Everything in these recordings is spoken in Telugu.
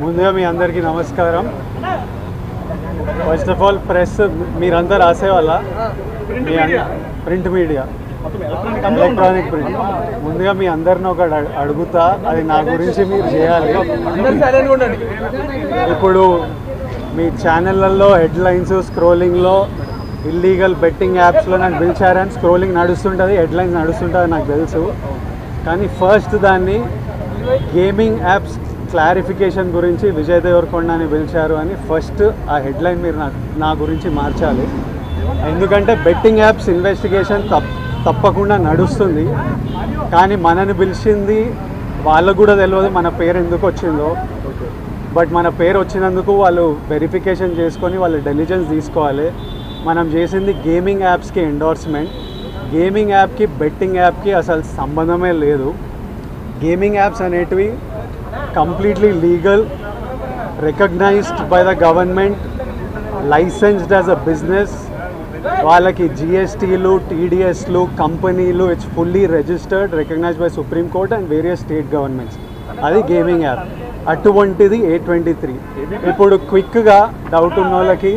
ముందుగా మీ అందరికీ నమస్కారం. ఫస్ట్ ఆఫ్ ఆల్ ప్రెస్ మీరంతా రాసేవాళ్ళ ప్రింట్ మీడియా ఎలక్ట్రానిక్ ప్రింట్. ముందుగా మీ అందరిని ఒకటి అడుగుతా, అది నా గురించి మీరు చేయాలి. ఇప్పుడు మీ ఛానళ్ళల్లో హెడ్లైన్స్ స్క్రోలింగ్లో ఇల్లీగల్ బెట్టింగ్ యాప్స్లో నాకు పిలిచారని స్క్రోలింగ్ నడుస్తుంటుంది, హెడ్లైన్స్ నడుస్తుంటుంది నాకు తెలుసు. కానీ ఫస్ట్ దాన్ని గేమింగ్ యాప్స్ క్లారిఫికేషన్ గురించి విజయ్ దేవరకొండని పిలిచారు అని ఫస్ట్ ఆ హెడ్లైన్ మీరు నా గురించి మార్చాలి. ఎందుకంటే బెట్టింగ్ యాప్స్ ఇన్వెస్టిగేషన్ తప్పకుండా నడుస్తుంది, కానీ మనని పిలిచింది వాళ్ళకు కూడా తెలియదు మన పేరు ఎందుకు వచ్చిందో. బట్ మన పేరు వచ్చినందుకు వాళ్ళు వెరిఫికేషన్ చేసుకొని వాళ్ళు డెలిజెన్స్ తీసుకోవాలి. మనం చేసింది గేమింగ్ యాప్స్కి ఎండోర్స్మెంట్. గేమింగ్ యాప్కి బెట్టింగ్ యాప్కి అసలు సంబంధమే లేదు. గేమింగ్ యాప్స్ అనేటివి completely legal, recognised by the government, licensed as a business. వాళ్ళకి జిఎస్టీలు, టీడీఎస్లు, కంపెనీలు, it's fully registered, recognised by supreme court and various state governments. అది గేమింగ్ యాప్. అటువంటిది A23. ఇప్పుడు క్విక్గా డౌట్ ఉన్న వాళ్ళకి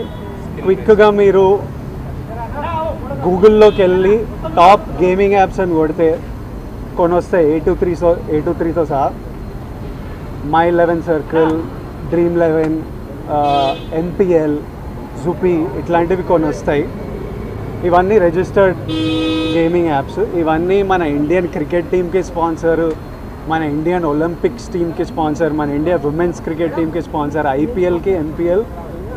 క్విక్గా మీరు గూగుల్లోకి వెళ్ళి టాప్ గేమింగ్ యాప్స్ అని కొడితే కొన్ని వస్తాయి. A23తో సహా My11 Circle, Dream11, NPL, Zupi ఇట్లాంటివి కొన్ని వస్తాయి. ఇవన్నీ రిజిస్టర్డ్ గేమింగ్ యాప్స్. ఇవన్నీ మన ఇండియన్ క్రికెట్ టీమ్కి స్పాన్సర్, మన ఇండియన్ ఒలింపిక్స్ టీమ్కి స్పాన్సర్, మన ఇండియా ఉమెన్స్ క్రికెట్ టీమ్కి స్పాన్సర్, IPLకి NPL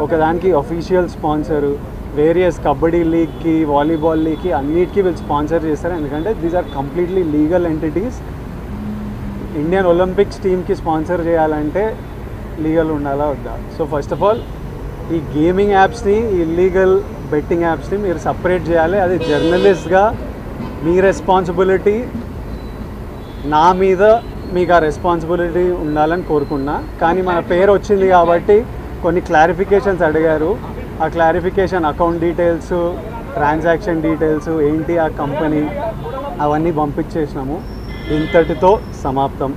ఒకదానికి అఫీషియల్ స్పాన్సరు, వేరియస్ కబడ్డీ లీగ్కి, వాలీబాల్ లీగ్కి అన్నిటికీ వీళ్ళు స్పాన్సర్ చేస్తారు. ఎందుకంటే these are completely legal entities. Indian Olympics టీమ్కి స్పాన్సర్ చేయాలంటే లీగల్ ఉండాలా వద్దా? సో ఫస్ట్ ఆఫ్ ఆల్ ఈ గేమింగ్ యాప్స్ని, ఇల్లీగల్ బెట్టింగ్ యాప్స్ని మీరు సపరేట్ చేయాలి. అది జర్నలిస్ట్గా మీ రెస్పాన్సిబిలిటీ. నా మీద మీకు ఆ రెస్పాన్సిబిలిటీ ఉండాలని కోరుకున్నా. కానీ మన పేరు వచ్చింది కాబట్టి కొన్ని క్లారిఫికేషన్స్ అడిగారు. ఆ clarification account details, transaction details ఏంటి, ఆ కంపెనీ అవన్నీ పంపించేసినాము. ఇంతటితో సమాప్తం.